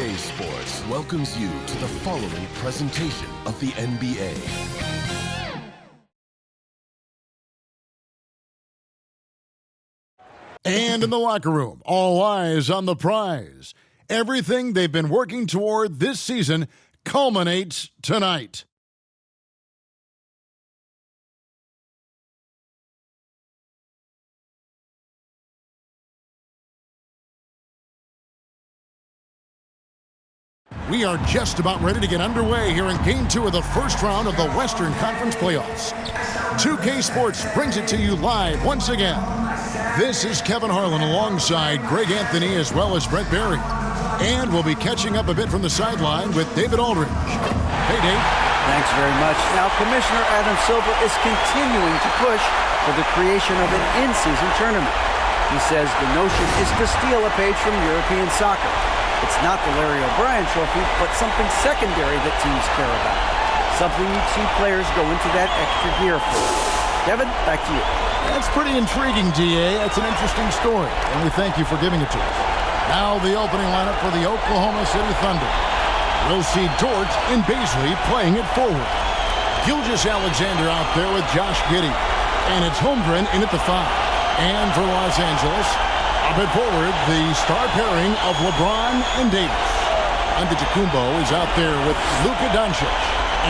2K Sports welcomes you to the following presentation of the NBA. And in the locker room, all eyes on the prize. Everything they've been working toward this season culminates tonight. We are just about ready to get underway here in Game 2 of the first round of the Western Conference Playoffs. 2K Sports brings it to you live once again. This is Kevin Harlan alongside Greg Anthony as well as Brett Barry. And we'll be catching up a bit from the sideline with David Aldridge. Hey, Dave. Thanks very much. Now, Commissioner Adam Silver is continuing to push for the creation of an in-season tournament. He says the notion is to steal a page from European soccer. It's not the Larry O'Brien Trophy, but something secondary that teams care about. Something you'd see players go into that extra gear for. Kevin, back to you. That's pretty intriguing, DA. That's an interesting story, and we thank you for giving it to us. Now the opening lineup for the Oklahoma City Thunder. We'll see Dort and Bazley playing it forward. Gilgeous-Alexander out there with Josh Giddey. And it's Holmgren in at the 5. And for Los Angeles, up at forward, the star pairing of LeBron and Davis. Antetokounmpo is out there with Luka Doncic.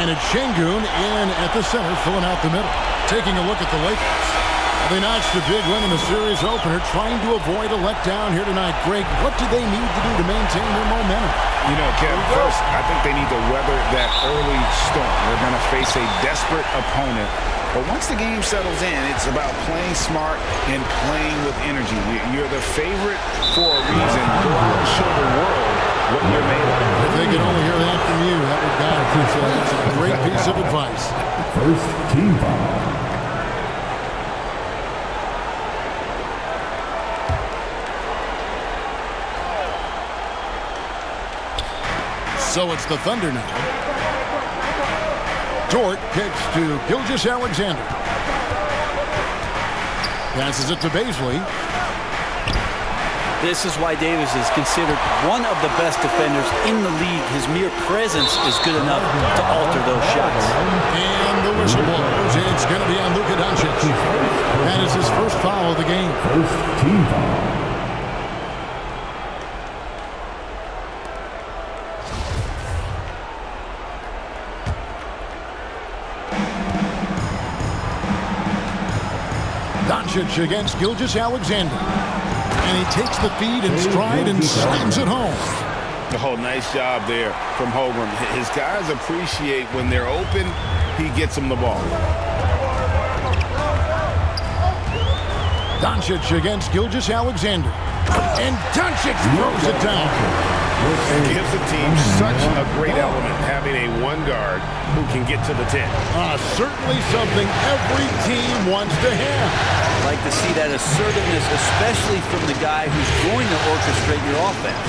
And it's Şengün in at the center, filling out the middle. Taking a look at the Lakers. They notched a big win in the series opener, trying to avoid a letdown here tonight. Greg, what do they need to do to maintain their momentum? You know, Kevin, first, I think they need to weather that early storm. They're going to face a desperate opponent. But once the game settles in, it's about playing smart and playing with energy. You're the favorite for a reason. Go out and show the world what you're made of. If they could only hear that from you, that would guide them. So that's a great piece of advice. First team foul. So it's the Thunder now. Dort kicks to Gilgeous-Alexander. Passes it to Bazley. This is why Davis is considered one of the best defenders in the league. His mere presence is good enough to alter those shots. And the whistle blows. It's going to be on Luka Doncic. That is his first foul of the game. First team foul. Doncic against Gilgeous-Alexander. And he takes the feed in stride and slams it home. Oh, nice job there from Holmgren. His guys appreciate when they're open, he gets them the ball. Doncic against Gilgeous-Alexander. And Doncic throws it down. It gives the team such a great element, having a one guard who can get to the 10. Certainly something every team wants to have. I'd like to see that assertiveness, especially from the guy who's going to orchestrate your offense.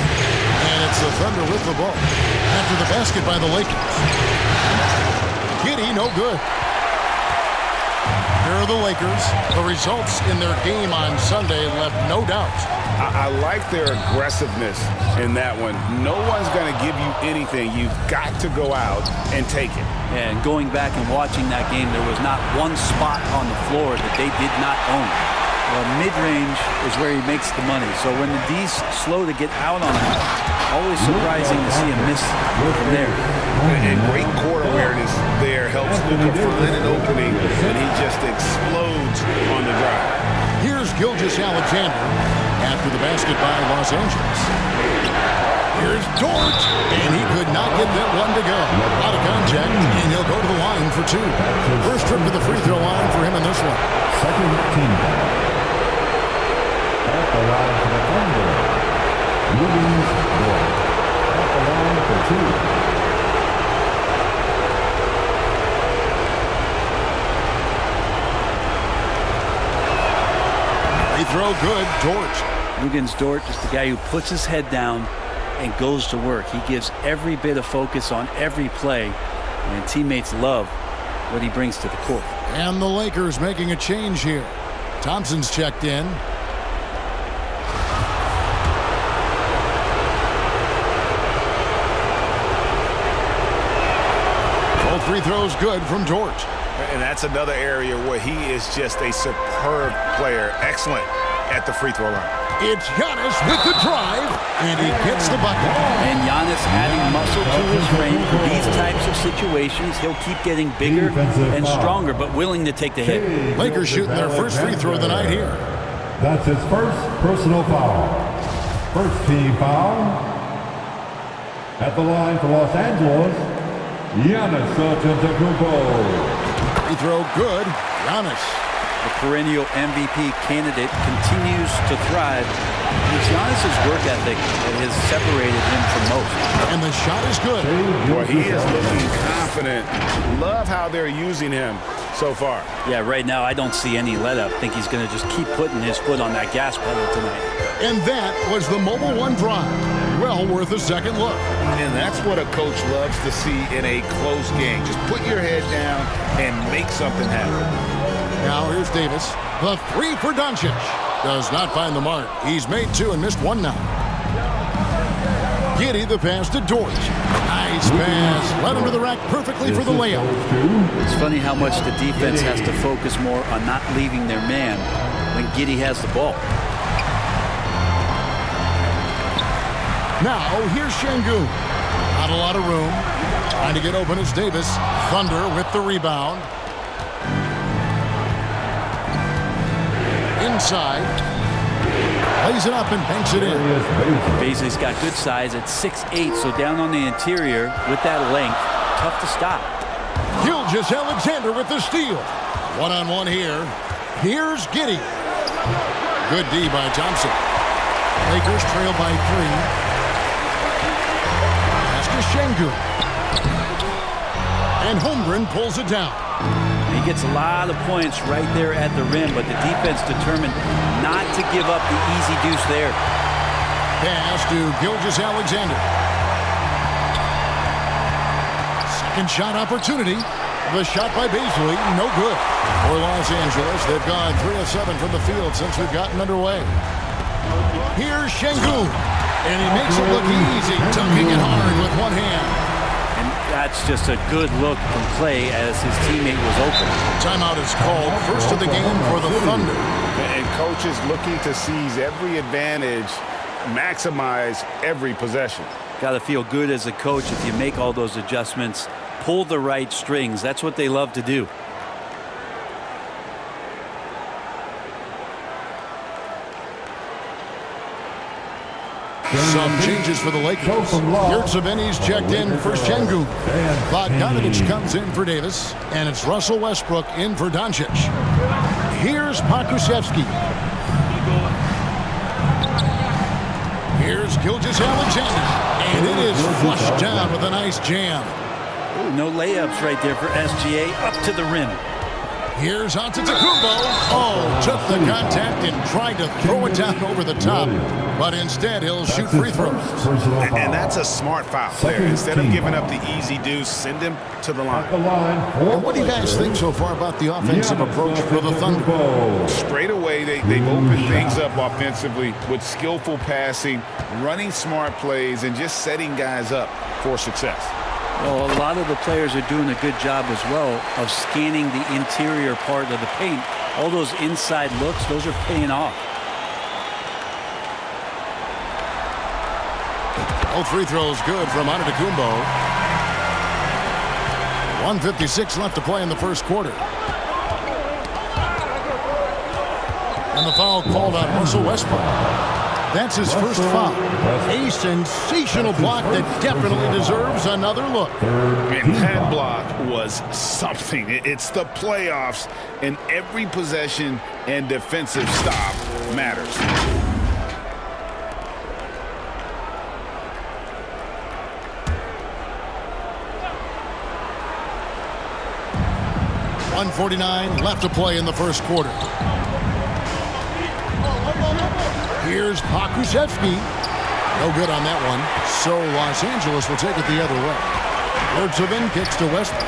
And it's the Thunder with the ball. After the basket by the Lakers. Giddey, no good. Here are the Lakers. The results in their game on Sunday left no doubt. I like their aggressiveness in that one. No one's going to give you anything. You've got to go out and take it. And going back and watching that game, there was not one spot on the floor that they did not own. Well, mid-range is where he makes the money. So when the D's slow to get out on him, always surprising to see him miss from there. And great court awareness there helps Luka find an opening, and he just explodes on the drive. Here's Gilgeous-Alexander after the basket by Los Angeles. Here's Dort, and he could not get that one to go. Out of contact, and he'll go to the line for 2. First trip to the free throw line for him in this one. Second team foul. At the line for the Thunder. Wiggins Dort. At the line for 2. Throw good, Dort. Wiggins Dort, just the guy who puts his head down and goes to work. He gives every bit of focus on every play, and teammates love what he brings to the court. And the Lakers making a change here. Thompson's checked in. free throws good from George. And that's another area where he is just a superb player. Excellent at the free throw line. It's Giannis with the drive, and he gets the bucket. And Giannis adding muscle to his frame. For these types of situations, he'll keep getting bigger and stronger, but willing to take the hit. Lakers shooting their first free throw of the night here. That's his first personal foul. First team foul. At the line for Los Angeles, Giannis Antetokounmpo. Free throw good. Giannis. The perennial MVP candidate continues to thrive. It's Giannis's work ethic that has separated him from most. And the shot is good. Boy, he is looking confident. Love how they're using him so far. Yeah, right now I don't see any let up. I think he's going to just keep putting his foot on that gas pedal tonight. And that was the Mobile One drive. Well worth a second look. And that's what a coach loves to see in a close game. Just put your head down and make something happen. Now here's Davis. The three for Doncic. Does not find the mark. He's made two and missed one now. Giddey the pass to Dort. Nice pass. Led him to the rack perfectly for the layup. It's funny how much the defense has to focus more on not leaving their man when Giddey has the ball. Now here's Şengün. Not a lot of room. Trying to get open is Davis. Thunder with the rebound. Inside. Lays it up and banks it in. Bazley's got good size at 6'8", so down on the interior with that length, tough to stop. Gilgeous-Alexander with the steal. One-on-one here. Here's Giddey. Good D by Johnson. Lakers trail by 3. Pass to Şengün. And Holmgren pulls it down. He gets a lot of points right there at the rim, but the defense determined not to give up the easy deuce there. Pass to Gilgeous-Alexander. Second shot opportunity. The shot by Bazley, no good. For Los Angeles, they've gone 3 of 7 from the field since we've gotten underway. Here's Şengün. And he makes it look easy, dunking it hard with one hand. And that's just a good look from Clay as his teammate was open. Timeout is called. First of the game for the Thunder. And coaches looking to seize every advantage, maximize every possession. Got to feel good as a coach if you make all those adjustments, pull the right strings. That's what they love to do. Some changes for the Lakers. Yurtseven's checked in for Şengün. Bogdanović comes in for Davis. And it's Russell Westbrook in for Doncic. Here's Pokusevski. Here's Gilgeous-Alexander. And it is flushed down with a nice jam. Ooh, no layups right there for SGA. Up to the rim. Here's Antetokounmpo. Oh, took the contact and tried to throw it down over the top. But instead, he'll shoot free throws. And that's a smart foul there. Instead of giving up the easy deuce, send him to the line. And what do you guys think so far about the offensive approach for the Thunder? Straight away, they've opened things up offensively with skillful passing, running smart plays, and just setting guys up for success. Well, a lot of the players are doing a good job as well of scanning the interior part of the paint. All those inside looks, those are paying off. All free throws good from Antetokounmpo. 1:56 left to play in the first quarter. And the foul called on Russell Westbrook. That's his first foul. A sensational block that definitely deserves another look. And that block was something. It's the playoffs, and every possession and defensive stop matters. .149 left to play in the first quarter. Here's Pokusevski. No good on that one. So Los Angeles will take it the other way. Yurtseven kicks to Westbrook.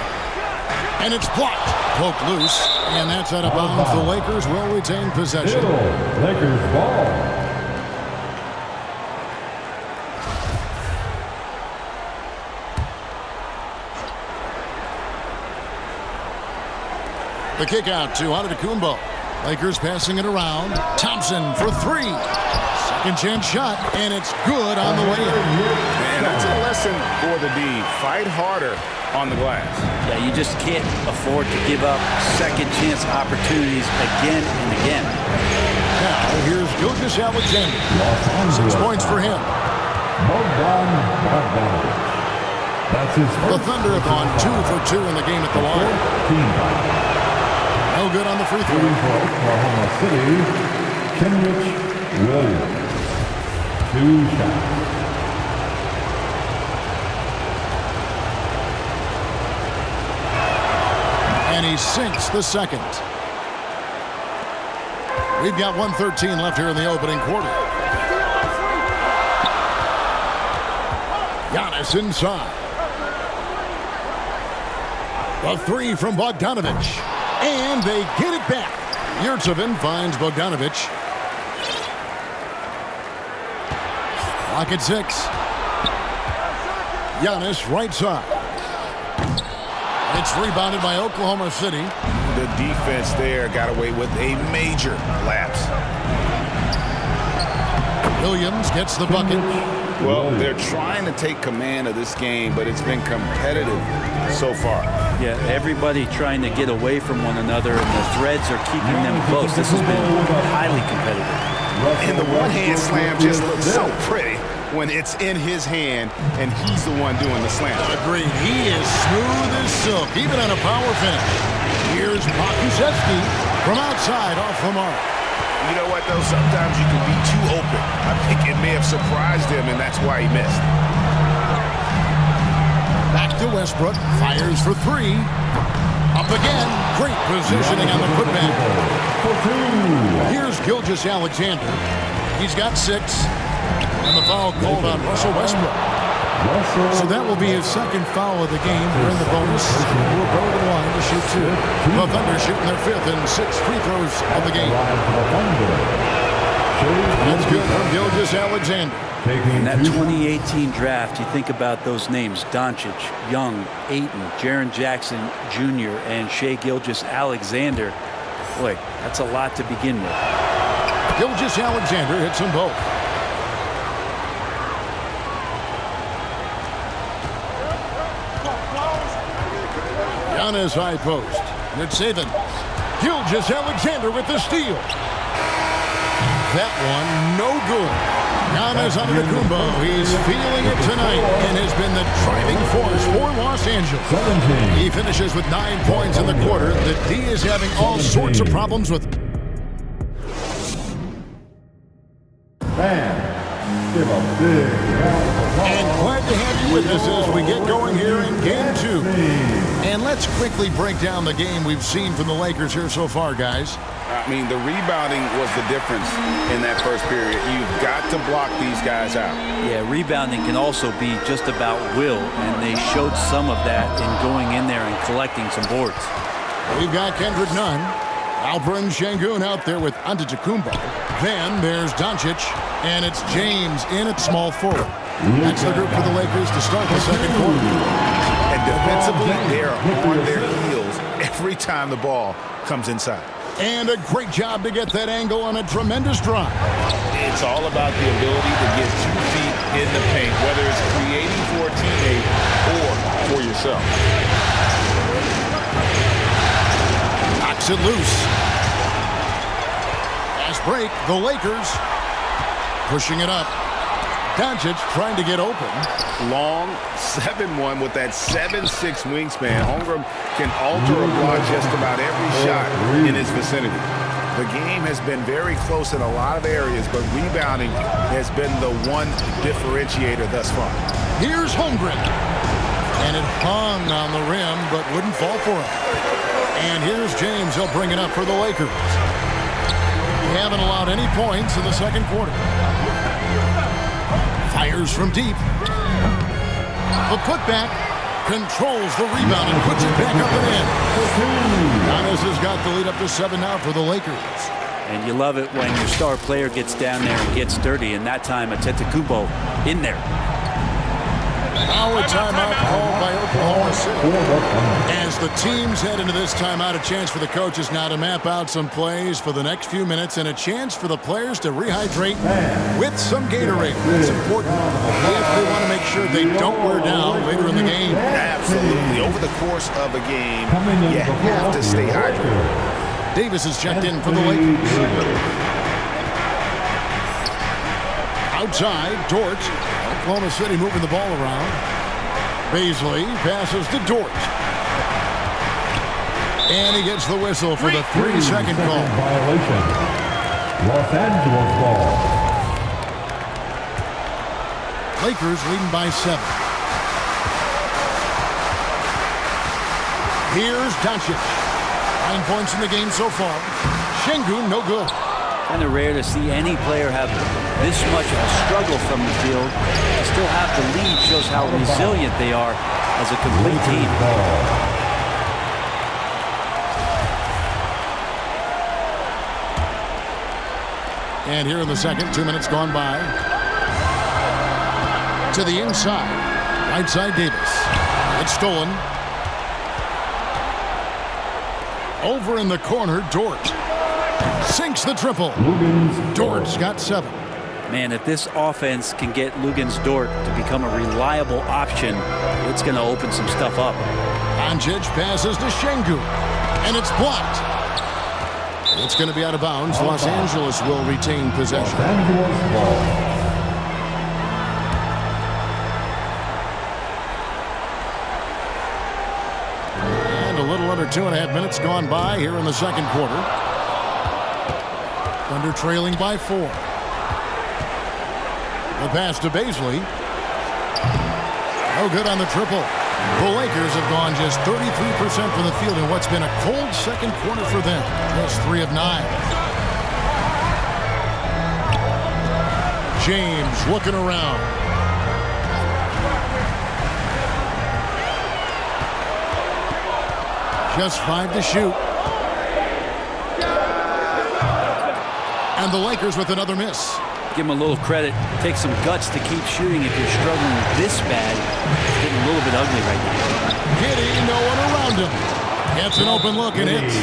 And it's blocked. Poked loose. And that's out of bounds. The Lakers will retain possession. Lakers ball. The kick out to Antetokounmpo. Lakers passing it around. Thompson for three. Second chance shot, and it's good on the way in. And that's a lesson for the D. Fight harder on the glass. Yeah, you just can't afford to give up second chance opportunities again and again. Now, here's Gilgeous Alexander. 6 points for him. Bogdan Bogdanovic. That's his The first. Thunder have gone 2 for 2 in the game at the line. Team foul. No good on the free throw. Shooting for Oklahoma City, Kenrich Williams. 2 shots. And he sinks the second. We've got 1:13 left here in the opening quarter. Giannis inside. The three from Bogdanovic. And they get it back. Yurtseven finds Bogdanovic. Clock at 6. Giannis right side. It's rebounded by Oklahoma City. The defense there got away with a major lapse. Williams gets the bucket. Well, they're trying to take command of this game, but it's been competitive so far. Yeah, everybody trying to get away from one another, and the threads are keeping them close. This has been highly competitive. And the one-hand slam just looks so pretty when it's in his hand, and he's the one doing the slam. Agreed. He is smooth as silk, even on a power finish. Here's Pokusevski from outside off the mark. You know what, though? Sometimes you can be too open. I think it may have surprised him, and that's why he missed. Back to Westbrook. Fires for three. Up again. Great positioning on the putback. Here's Gilgeous Alexander. He's got 6. And the foul called on Russell Westbrook. So that will be his second foul of the game. We're in the bonus. We'll go to the line to shoot 2. The Thunder shooting their 5th and 6th free throws of the game. That's good from Gilgeous Alexander. In that 2018 draft, you think about those names: Doncic, Young, Ayton, Jaren Jackson Jr., and Shai Gilgeous-Alexander. Boy, that's a lot to begin with. Gilgeous Alexander hits them both. Giannis high post. And it's Saban. Gilgeous Alexander with the steal. That one no good. Giannis Antetokounmpo. He's feeling it tonight and has been the driving force for Los Angeles. 17. He finishes with 9 points in the quarter. The D is having all sorts of problems with him. Man, give a big round of applause. And glad to have you with us as we get going here in Game 2. And let's quickly break down the game we've seen from the Lakers here so far, guys. I mean, the rebounding was the difference in that first period. You've got to block these guys out. Yeah, rebounding can also be just about will, and they showed some of that in going in there and collecting some boards. We've got Kendrick Nunn, Alperen Şengün out there with Antetokounmpo. Then there's Doncic, and it's James in at small forward. That's the group for the Lakers to start the second quarter. And defensively, they're on their heels every time the ball comes inside. And a great job to get that angle on a tremendous drive. It's all about the ability to get 2 feet in the paint, whether it's creating for a teammate or for yourself. Knocks it loose. Fast break, the Lakers pushing it up. Doncic trying to get open. Long 7-1 with that 7'6" wingspan. Holmgren can alter a block just about every shot in his vicinity. The game has been very close in a lot of areas, but rebounding has been the one differentiator thus far. Here's Holmgren. And it hung on the rim, but wouldn't fall for him. And here's James. He'll bring it up for the Lakers. They haven't allowed any points in the second quarter. Fires from deep. The putback controls the rebound and puts it back up and in. Giannis has got the lead up to 7 now for the Lakers. And you love it when your star player gets down there and gets dirty, and that time Antetokounmpo in there. Now a timeout called by Oklahoma City. As the teams head into this timeout, a chance for the coaches now to map out some plays for the next few minutes and a chance for the players to rehydrate with some Gatorade. It's important if they want to make sure they don't wear down later in the game. Absolutely. Over the course of a game, you have to stay hydrated. Davis is checked in for the Lakers. Outside, Dort. Oklahoma City moving the ball around. Baisley passes to Dort. And he gets the whistle for the 3-second call. Violation. Los Angeles ball. Lakers leading by 7. Here's Doncic. 9 points in the game so far. Şengün, no good. Kind of rare to see any player have this much of a struggle from the field. To still have the lead shows how resilient they are as a complete team. And here in the second, 2 minutes gone by. To the inside. Right side, Davis. It's stolen. Over in the corner, Dort. Sinks the triple. Dort's got 7. Man, if this offense can get Luguentz Dort to become a reliable option, it's going to open some stuff up. Doncic passes to Şengün. And it's blocked. It's going to be out of bounds. Los Angeles will retain possession. Los Angeles ball. And a little under 2.5 minutes gone by here in the second quarter. Thunder trailing by 4. The pass to Baisley. No good on the triple. The Lakers have gone just 33% from the field in what's been a cold second quarter for them. Just 3 of 9. James looking around. Just 5 to shoot. And the Lakers with another miss. Give him a little credit. Take some guts to keep shooting if you're struggling this bad. It's getting a little bit ugly right now. Giddey, no one around him. Gets an open look and hits.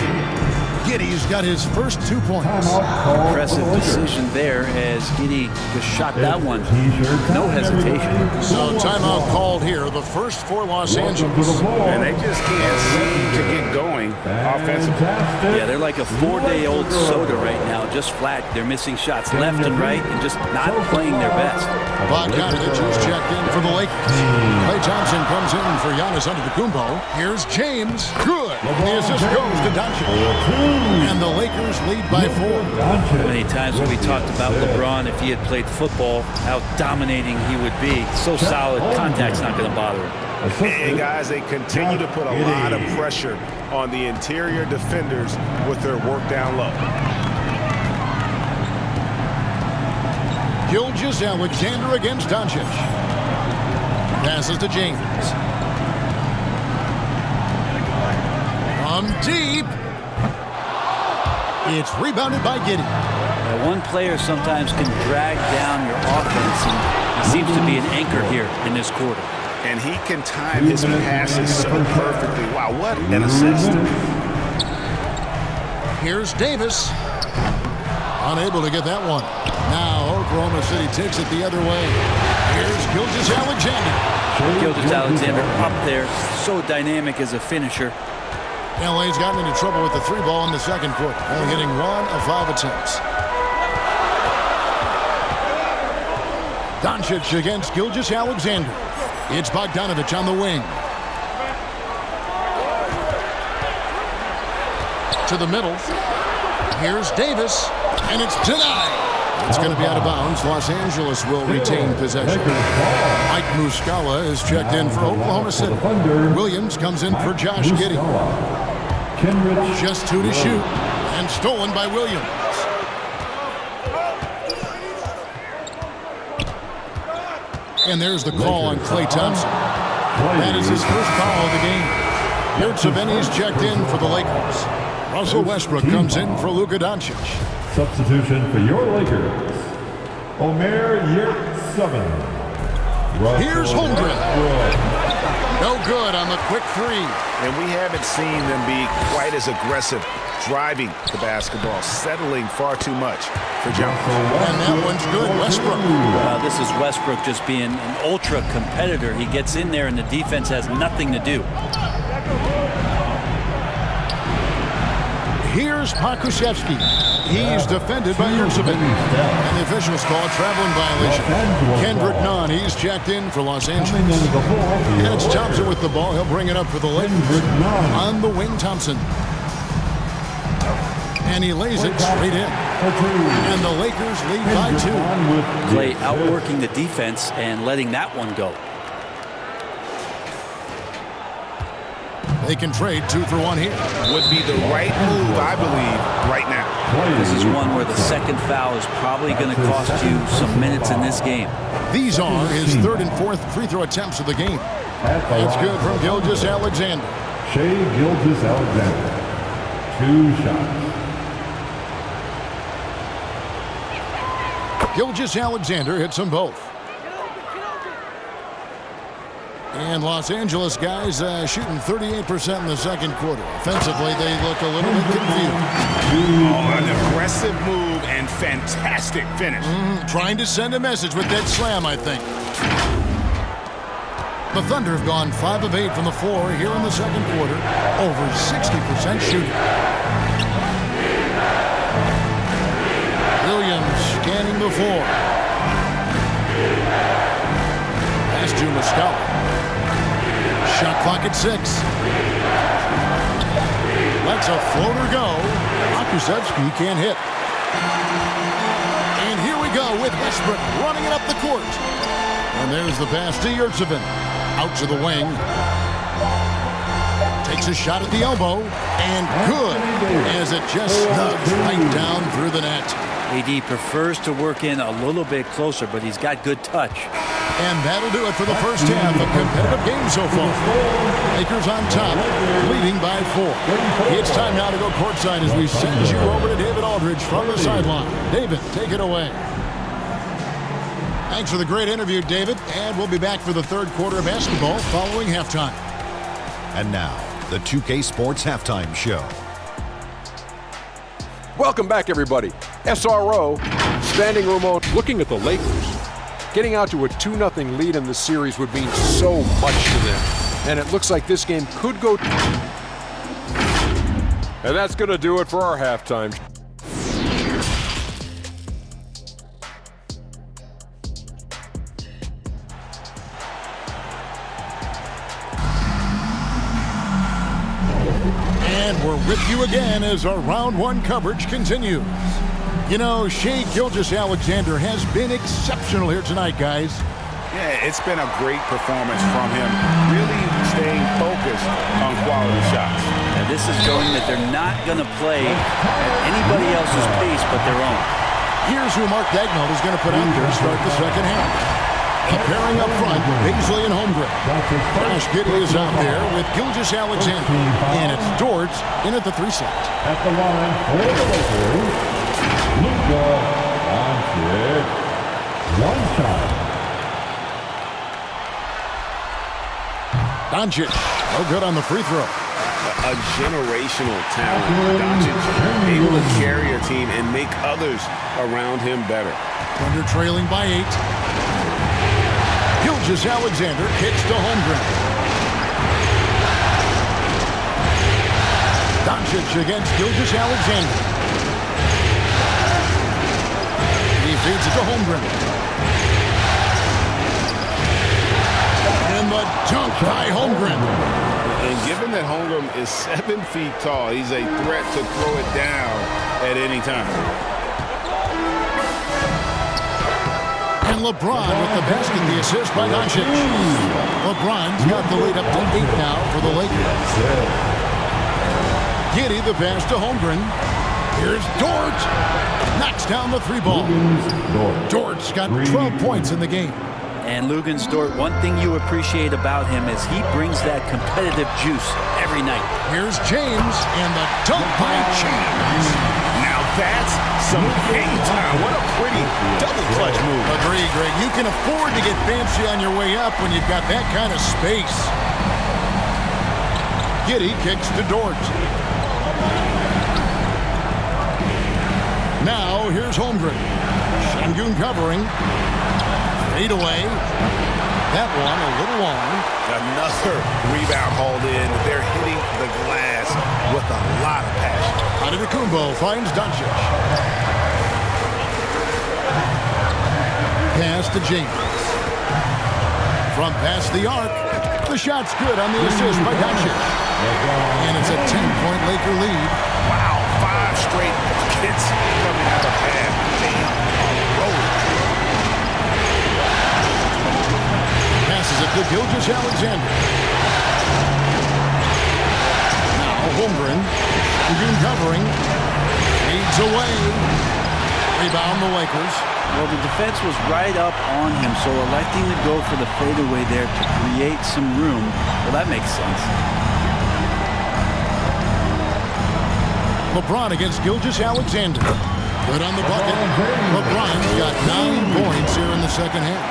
Giddey's got his first 2 points. Impressive decision there as Giddey just shot that one. No hesitation. So timeout called here, the first for Los Angeles. And they just can't seem to get going offensively. Yeah, they're like a 4-day-old soda right now, just flat. They're missing shots left and right and just not playing their best. Bogdanovich is checked in for the Lakers. Klay Thompson comes in for Giannis Antetokounmpo. Here's James. Good. The assist goes to Doncic. And the Lakers lead by 4. Many times when we talked about LeBron, if he had played football, how dominating he would be. So solid, contact's not going to bother him. And guys, they continue to put a lot of pressure on the interior defenders with their work down low. Gilgeous-Alexander against Doncic. Passes to James. From deep. It's rebounded by Giddey. Now, one player sometimes can drag down your offense, and he seems to be an anchor here in this quarter. And he can time his passes so perfectly. Wow, what an assist. Here's Davis. Unable to get that one. Now Oklahoma City takes it the other way. Here's Gilgeous-Alexander. Gilgeous-Alexander up there, so dynamic as a finisher. LA's gotten into trouble with the 3 ball in the second quarter, only hitting 1 of 5 attempts. Doncic against Gilgeous-Alexander. It's Bogdanovich on the wing. To the middle. Here's Davis, and it's denied. It's going to be out of bounds. Los Angeles will retain possession. Mike Muscala is checked in for Oklahoma City. Williams comes in for Josh Giddey. Just 2 to shoot, and stolen by Williams. And there's the call on Klay Thompson. That is his first foul of the game. Yurtseven's checked in for the Lakers. Russell Westbrook comes in for Luka Doncic. Substitution for your Lakers, Omer Yurtseven. Here's Holmgren. No good on the quick three. And we haven't seen them be quite as aggressive driving the basketball, settling far too much for jumpers. And that one's good. Westbrook. This is Westbrook just being an ultra competitor. He gets in there and the defense has nothing to do. Here's Pokusevski. He's defended by Yurtseven. And the officials call a traveling violation. Kendrick Nunn, he's checked in for Los Angeles. And it's Thompson with the ball. He'll bring it up for the Lakers. On the wing, Thompson. And he lays it straight in. And the Lakers lead by 2. Clay outworking the defense and letting that one go. They can trade 2 for 1 here. Would be the right move, I believe, right now. This is one where the second foul is probably going to cost you some minutes in this game. These are his 3rd and 4th free throw attempts of the game. That's good from Gilgeous-Alexander. Shai Gilgeous-Alexander. 2 shots. Gilgeous-Alexander hits them both. And Los Angeles guys shooting 38% in the second quarter. Offensively, they look a little bit confused. Oh, an aggressive move and fantastic finish. Trying to send a message with that slam, I think. The Thunder have gone 5 of 8 from the floor here in the second quarter. Over 60% shooting. Williams scanning the floor. Pass to Muscala. Shot clock at 6. Lets a floater go. Pokusevski can't hit. And here we go with Westbrook running it up the court. And there's the pass to Yurtseven. Out to the wing. Takes a shot at the elbow. And good. As it just snugs right down through the net. AD prefers to work in a little bit closer, but he's got good touch. And that'll do it for the first half. A competitive game so far. Lakers on top, leading by 4. It's time now to go courtside as we send you over to David Aldridge from the sideline. David, take it away. Thanks for the great interview, David. And we'll be back for the third quarter of basketball following halftime. And now, the 2K Sports Halftime Show. Welcome back, everybody. SRO, standing room on. Looking at the Lakers, getting out to a 2-0 lead in the series would mean so much to them. And it looks like this game could go. And that's going to do it for our halftime. And we're with you again as our round 1 coverage continues. You know, Shai Gilgeous-Alexander has been exceptional here tonight, guys. Yeah, it's been a great performance from him. Really staying focused on quality shots. And this is showing that they're not going to play at anybody else's pace but their own. Here's who Mark Daigneault is going to put out there to start the second half. Pairing up front, Bazley and Holmgren. Josh Giddey is out there with Gilgeous-Alexander. And it's Dort in at the 3 slot. At the line for the Lakers, Luka Doncic. 1 shot. Doncic, no good on the free throw. A generational talent. Doncic able to carry a team and make others around him better. Thunder trailing by 8. Gilgeous-Alexander kicks to Holmgren. Doncic against Gilgeous-Alexander. He feeds it to Holmgren. And the dunk by Holmgren. And given that Holmgren is 7 feet tall, he's a threat to throw it down at any time. And LeBron with the basket, the assist by Doncic. LeBron's got the lead up to 8 now for the Lakers. Giddey the pass to Holmgren. Here's Dort. Knocks down the 3 ball. Dort's got 12 points in the game. And Luguentz Dort, one thing you appreciate about him is he brings that competitive juice every night. Here's James and the dunk by James. Now That's some hang time. What a pretty double clutch move. Agree, Greg. You can afford to get fancy on your way up when you've got that kind of space. Giddey kicks to Dort. Now, here's Holmgren. Şengün covering. Fade away. That one a little long. Another rebound hauled in. They're hitting the glass with a lot of passion. Antetokounmpo finds Doncic. Pass to James. From past the arc. The shot's good on the assist by Doncic. And it's a 10-point Laker lead. Wow, 5 straight buckets coming out of half. Damn. Rolling. Passes it to Gilgeous-Alexander. Now Holmgren. Şengün covering. Fades away. Rebound the Lakers. Well, the defense was right up on him, so electing to go for the fadeaway there to create some room, well, that makes sense. LeBron against Gilgeous-Alexander. Good on the bucket. LeBron's got 9 points here in the second half.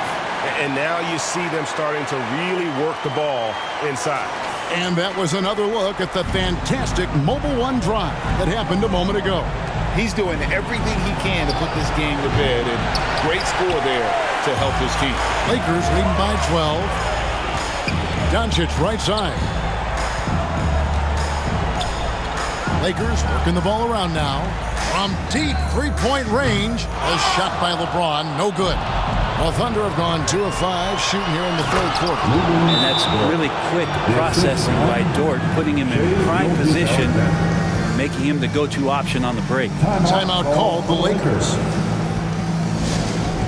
And now you see them starting to really work the ball inside. And that was another look at the fantastic Mobile One drive that happened a moment ago. He's doing everything he can to put this game to bed, and great score there to help his team. Lakers leading by 12. Doncic right side. Lakers working the ball around now. From deep three-point range. A shot by LeBron, no good. Well, Thunder have gone 2 of 5 shooting here in the third quarter. And that's really quick processing by Dort, putting him in prime position, making him the go-to option on the break. Timeout called the Lakers.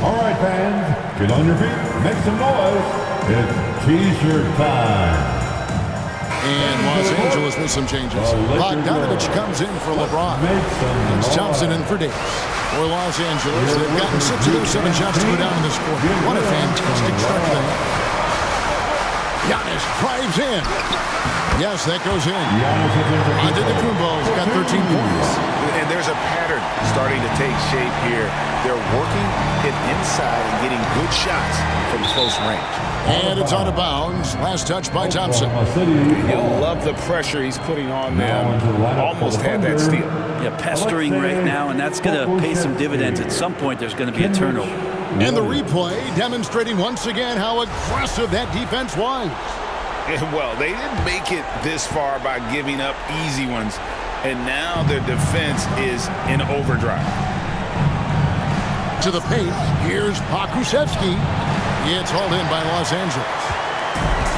All right, fans, get on your feet, make some noise. It's T-shirt time. And Los Angeles with some changes. Bogdanovich comes in for LeBron. It's Thompson in for Davis. For Los Angeles, they've gotten 6 of their 7 shots to go down in this quarter. What a fantastic start to that. Giannis drives in. Yes, that goes in. Antetokounmpo's got 13 points. And there's a pattern starting to take shape here. They're working it inside and getting good shots from close range. And it's out of bounds. Last touch by Thompson. You'll love the pressure he's putting on them. Almost had that steal. Yeah, pestering right now, and that's going to pay some dividends. At some point, there's going to be a turnover. And the replay demonstrating once again how aggressive that defense was. Well, they didn't make it this far by giving up easy ones. And now their defense is in overdrive. To the paint, here's Pokusevski. It's hauled in by Los Angeles.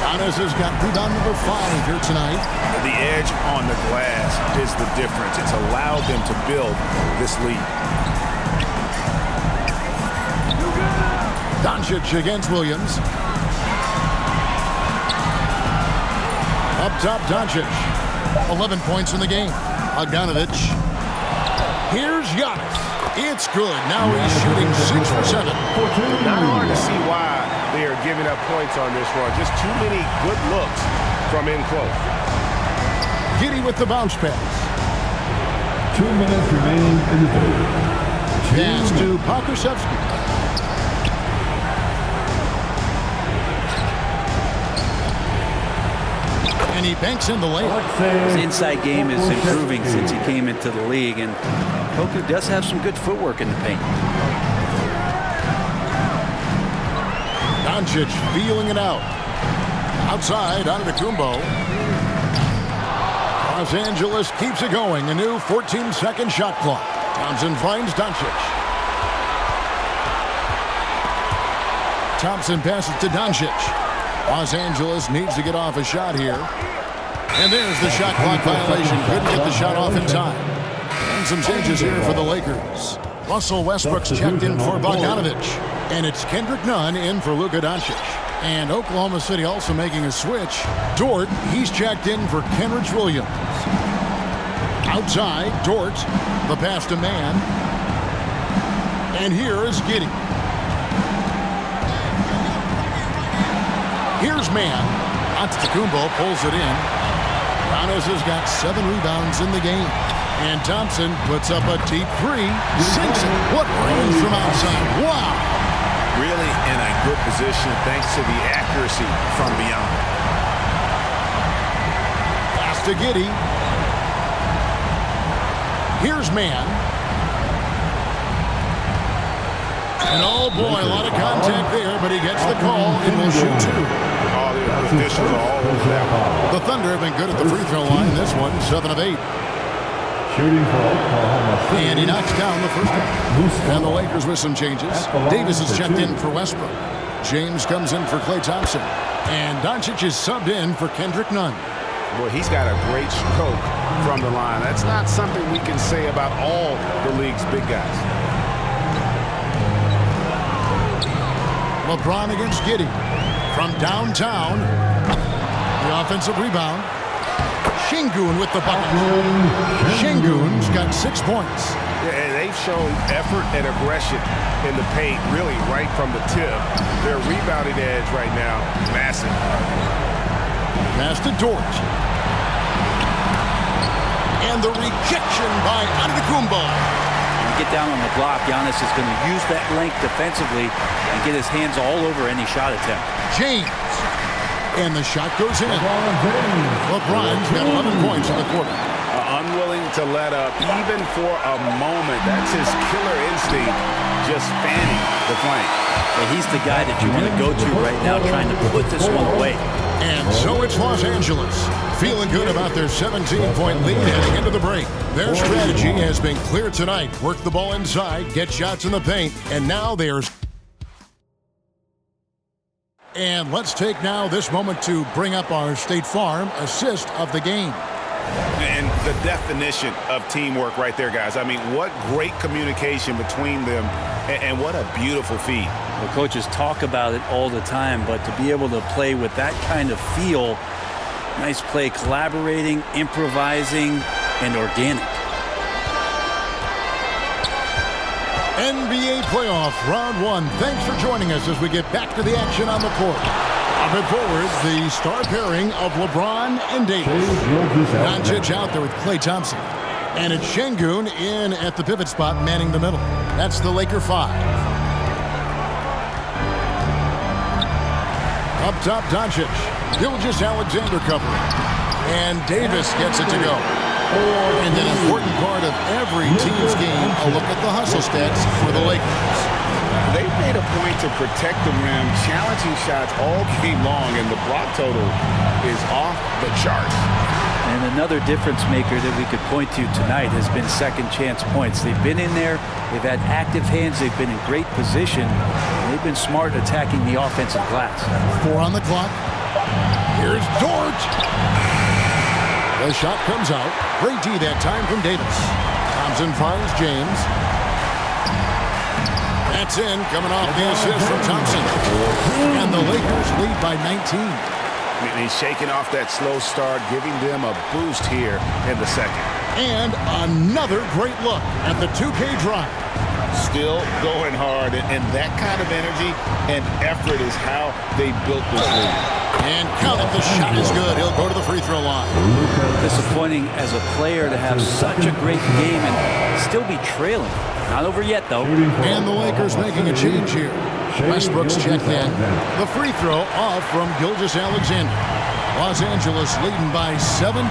Giannis has got rebound number 5 here tonight. The edge on the glass is the difference. It's allowed them to build this lead. Doncic against Williams. Up top, Doncic. 11 points in the game. Bogdanovich. Here's Giannis. It's good. Now he's shooting 6 for 7. Not hard to see why they are giving up points on this run. Just too many good looks from in close. Giddey with the bounce pass. 2 minutes remaining in the third. Pass to Pokusevski. And he banks in the layup. His inside game is improving since he came into the league, and Poku does have some good footwork in the paint. Doncic feeling it out. Outside, Antetokounmpo. Los Angeles keeps it going. A new 14-second shot clock. Thompson finds Doncic. Thompson passes to Doncic. Los Angeles needs to get off a shot here. And there's the shot clock violation. Couldn't get the shot off in time. And some changes here for the Lakers. Russell Westbrook's checked in for Bogdanovich. And it's Kendrick Nunn in for Luka Doncic. And Oklahoma City also making a switch. Dort, he's checked in for Kenrich Williams. Outside, Dort, the pass to Mann. And here is Giddey. Here's Mann. Antetokounmpo pulls it in. Giannis has got 7 rebounds in the game. And Thompson puts up a deep three. Sinks it. What range from outside. Wow. Really in a good position thanks to the accuracy from beyond. Pass to Giddey. Here's Mann. And oh boy, a lot of contact there, but he gets the call and will shoot two. All the officials are all over that ball. The Thunder have been good at the free throw line. This one, 7 of 8. Shooting for Oklahoma City. And he knocks down the first one. And the Lakers with some changes. Davis is checked in for Westbrook. James comes in for Klay Thompson. And Doncic is subbed in for Kendrick Nunn. Boy, he's got a great stroke from the line. That's not something we can say about all the league's big guys. LeBron against Giddey. From downtown. The offensive rebound. Şengün with the bucket. Şengün's got 6 points. Yeah, they've shown effort and aggression in the paint, really right from the tip. Their rebounding edge right now, massive. Pass to Dort. And the rejection by Antetokounmpo. When you get down on the block, Giannis is going to use that length defensively and get his hands all over any shot attempt. James. And the shot goes in. LeBron's got 11 points in the quarter. Unwilling to let up even for a moment. That's his killer instinct, just fanning the flank. And he's the guy that you want to go to right now trying to put this one away. And so it's Los Angeles, feeling good about their 17-point lead heading into the break. Their strategy has been clear tonight. Work the ball inside, get shots in the paint, and now there's... And let's take now this moment to bring up our State Farm assist of the game. And the definition of teamwork right there, guys. I mean, what great communication between them, and what a beautiful feed. The coaches talk about it all the time, but to be able to play with that kind of feel, nice play, collaborating, improvising, and organic. NBA playoff round 1. Thanks for joining us as we get back to the action on the court. Up and forward, the star pairing of LeBron and Davis. Doncic out there with Klay Thompson. And it's Şengün in at the pivot spot, manning the middle. That's the Laker 5. Up top, Doncic. Gilgeous-Alexander covering. And Davis gets it to go. And an important part of every team's game, a look at the hustle stats for the Lakers. They've made a point to protect the rim, challenging shots all game long, and the block total is off the charts. And another difference maker that we could point to tonight has been second chance points. They've been in there, they've had active hands, they've been in great position, and they've been smart attacking the offensive glass. 4 on the clock. Here's Dort. The shot comes out. Great D that time from Davis. Thompson finds James. That's in, coming off the assist from Thompson. And the Lakers lead by 19. And he's shaking off that slow start, giving them a boost here in the second. And another great look at the 2K drive. Still going hard, and that kind of energy and effort is how they built this league. And count it, the shot is good. He'll go to the free throw line. Disappointing as a player to have such a great game and still be trailing. Not over yet, though. And the Lakers making a change here. Westbrook's checked in. The free throw off from Gilgeous-Alexander. Los Angeles leading by 17.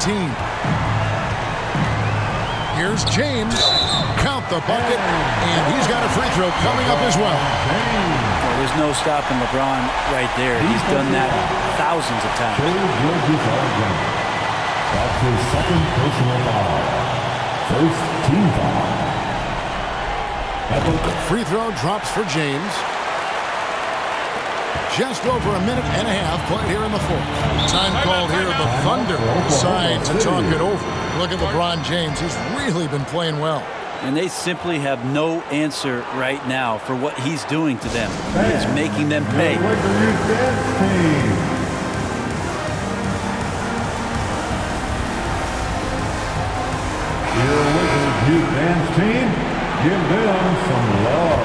Here's James. Count the bucket. And he's got a free throw coming up as well. Well, there's no stopping LeBron right there. He's done that thousands of times. That's his second personal foul. First team foul. Free throw drops for James. Just over a minute and a half played here in the fourth. Time called here. The Thunder decide to talk it over. Look at LeBron James. He's really been playing well. And they simply have no answer right now for what he's doing to them. He is making them pay. Your Lakers youth dance team, give them some love.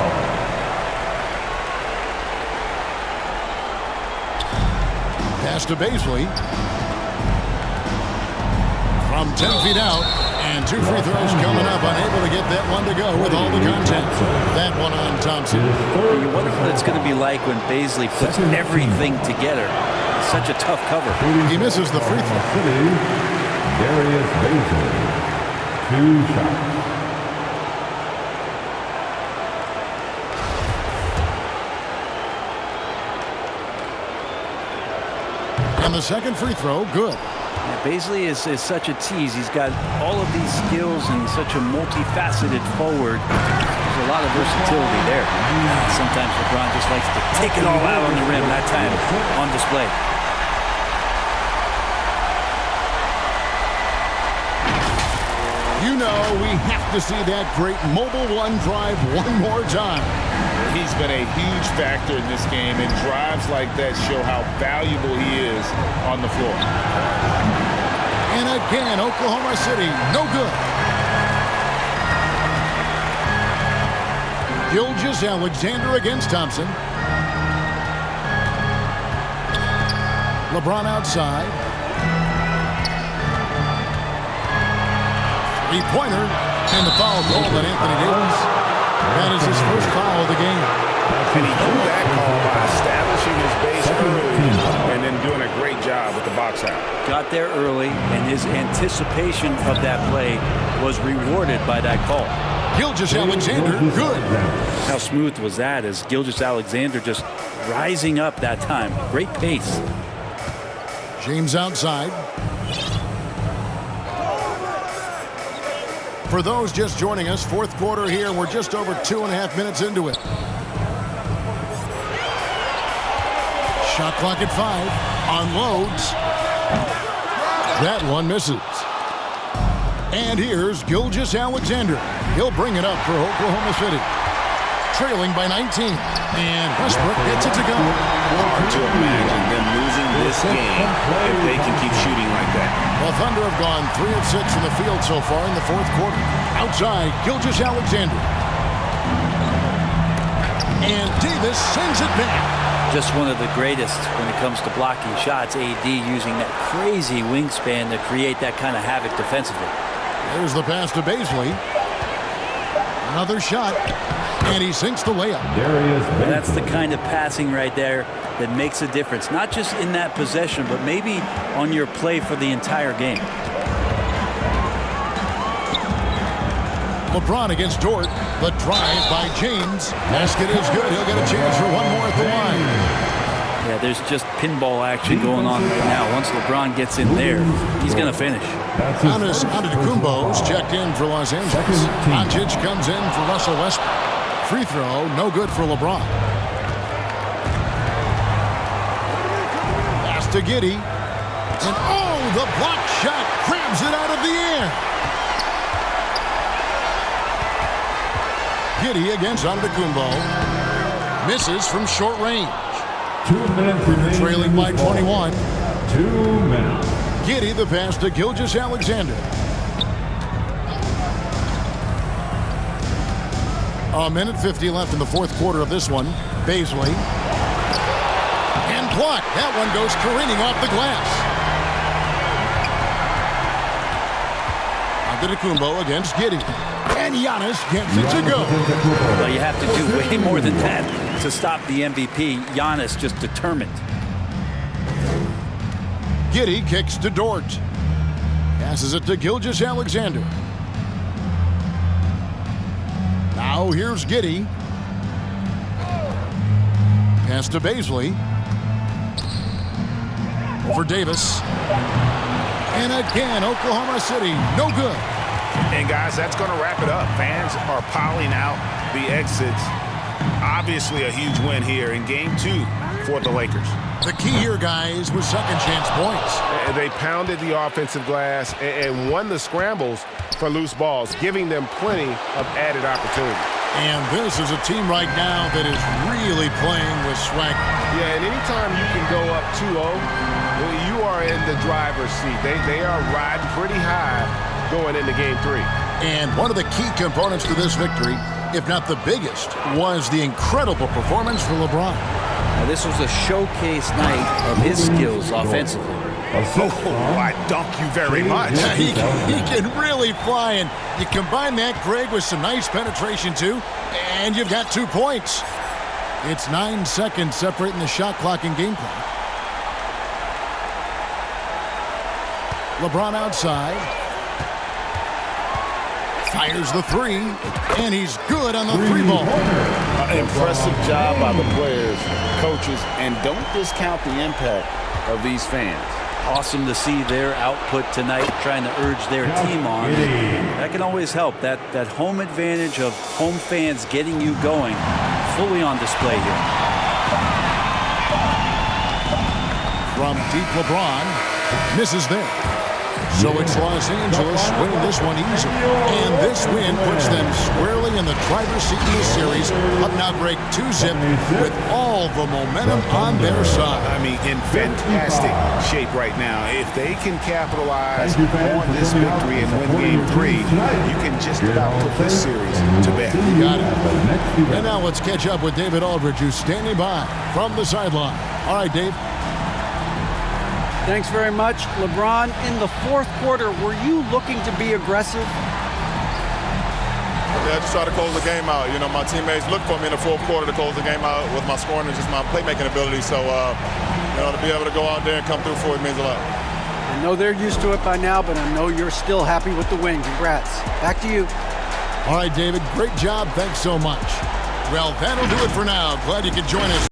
Pass to Bazley. From 10 feet out, And 2 free throws coming up, unable to get that one to go with all the contact. That one on Thompson. You wonder what it's going to be like when Baisley puts everything together. It's such a tough cover. He misses the free throw. Darius Baisley, 2 shots. And the second free throw, good. Yeah, Baisley is such a tease. He's got all of these skills and such a multifaceted forward. There's a lot of versatility there. Sometimes LeBron just likes to take it all out on the rim. That time on display. You know we have to see that great mobile one drive one more time. He's been a huge factor in this game, and drives like that show how valuable he is on the floor. And again, Oklahoma City, no good. Gilgeous-Alexander against Thompson. LeBron outside. Three-pointer, and the foul called on Anthony Davis. That is his first foul of the game. And he drew that call by establishing his base early and then doing a great job with the box out. Got there early, and his anticipation of that play was rewarded by that call. Gilgeous-Alexander, good. How smooth was that as Gilgeous-Alexander just rising up that time. Great pace. James outside. For those just joining us, fourth quarter here. We're just over 2.5 minutes into it. Shot clock at 5. Unloads. That one misses. And here's Gilgeous-Alexander. He'll bring it up for Oklahoma City. Trailing by 19. And Westbrook gets it to go. Hard to imagine them losing this game if they can keep shooting like that. Well, Thunder have gone 3 of 6 from the field so far in the fourth quarter. Outside, Gilgeous-Alexander. And Davis sends it back. Just one of the greatest when it comes to blocking shots. AD using that crazy wingspan to create that kind of havoc defensively. There's the pass to Baisley. Another shot, and he sinks the layup. That's the kind of passing right there that makes a difference, not just in that possession, but maybe on your play for the entire game. LeBron against Dort. The drive by James. Basket is good. He'll get a chance for one more at the line. Yeah, there's just pinball action going on right now. Once LeBron gets in there, he's going to finish. Giannis Antetokounmpo's checked in for Los Angeles. Doncic comes in for Russell Westbrook. Free throw, no good for LeBron. Pass to Giddey. And oh, the block shot grabs it out of the air. Giddey against Antetokounmpo. Misses from short range. 2 minutes remaining. Trailing by 21. 2 minutes. Giddey the pass to Gilgeous-Alexander. A minute 50 left in the fourth quarter of this one. Baisley. And blocked. That one goes careening off the glass. Antetokounmpo against Giddey. And Giannis gets it to go. Well, you have to do way more than that to stop the MVP. Giannis just determined. Giddey kicks to Dort. Passes it to Gilgeous-Alexander. Now here's Giddey. Pass to Baisley. Over Davis. And again, Oklahoma City, no good. And guys, that's going to wrap it up. Fans are piling out the exits. Obviously a huge win here in Game 2 for the Lakers. The key here, guys, was second chance points. They pounded the offensive glass and won the scrambles for loose balls, giving them plenty of added opportunity. And this is a team right now that is really playing with swagger. Yeah, and anytime you can go up 2-0, you are in the driver's seat. They are riding pretty high going into Game 3. And one of the key components to this victory, if not the biggest, was the incredible performance for LeBron. Now, this was a showcase night of his skills offensively. Assist Oh, from I dunk you very much. Yeah, he can really fly, and you combine that, Greg, with some nice penetration, too, and you've got 2 points. It's 9 seconds separating the shot clock and game clock. LeBron outside. Fires the 3, and he's good on the 3 ball. Impressive job by the players, coaches, and don't discount the impact of these fans. Awesome to see their output tonight, trying to urge their team on. That can always help. That home advantage of home fans getting you going, fully on display here. From deep, LeBron misses there. So it's Los Angeles winning this one easily. And this win puts them squarely in the driver's seat in this series. Up now, Greg, 2-zip with all the momentum on their side. I mean, in fantastic shape right now. If they can capitalize on this victory and win Game 3, you can just about put this series to bed. You got it. And now let's catch up with David Aldridge, who's standing by from the sideline. All right, Dave. Thanks very much. LeBron, in the fourth quarter, were you looking to be aggressive? Yeah, I just try to close the game out. You know, my teammates look for me in the fourth quarter to close the game out with my scoring and just my playmaking ability. So, you know, to be able to go out there and come through for it means a lot. I know they're used to it by now, but I know you're still happy with the win. Congrats. Back to you. All right, David, great job. Thanks so much. Well, that'll do it for now. Glad you could join us.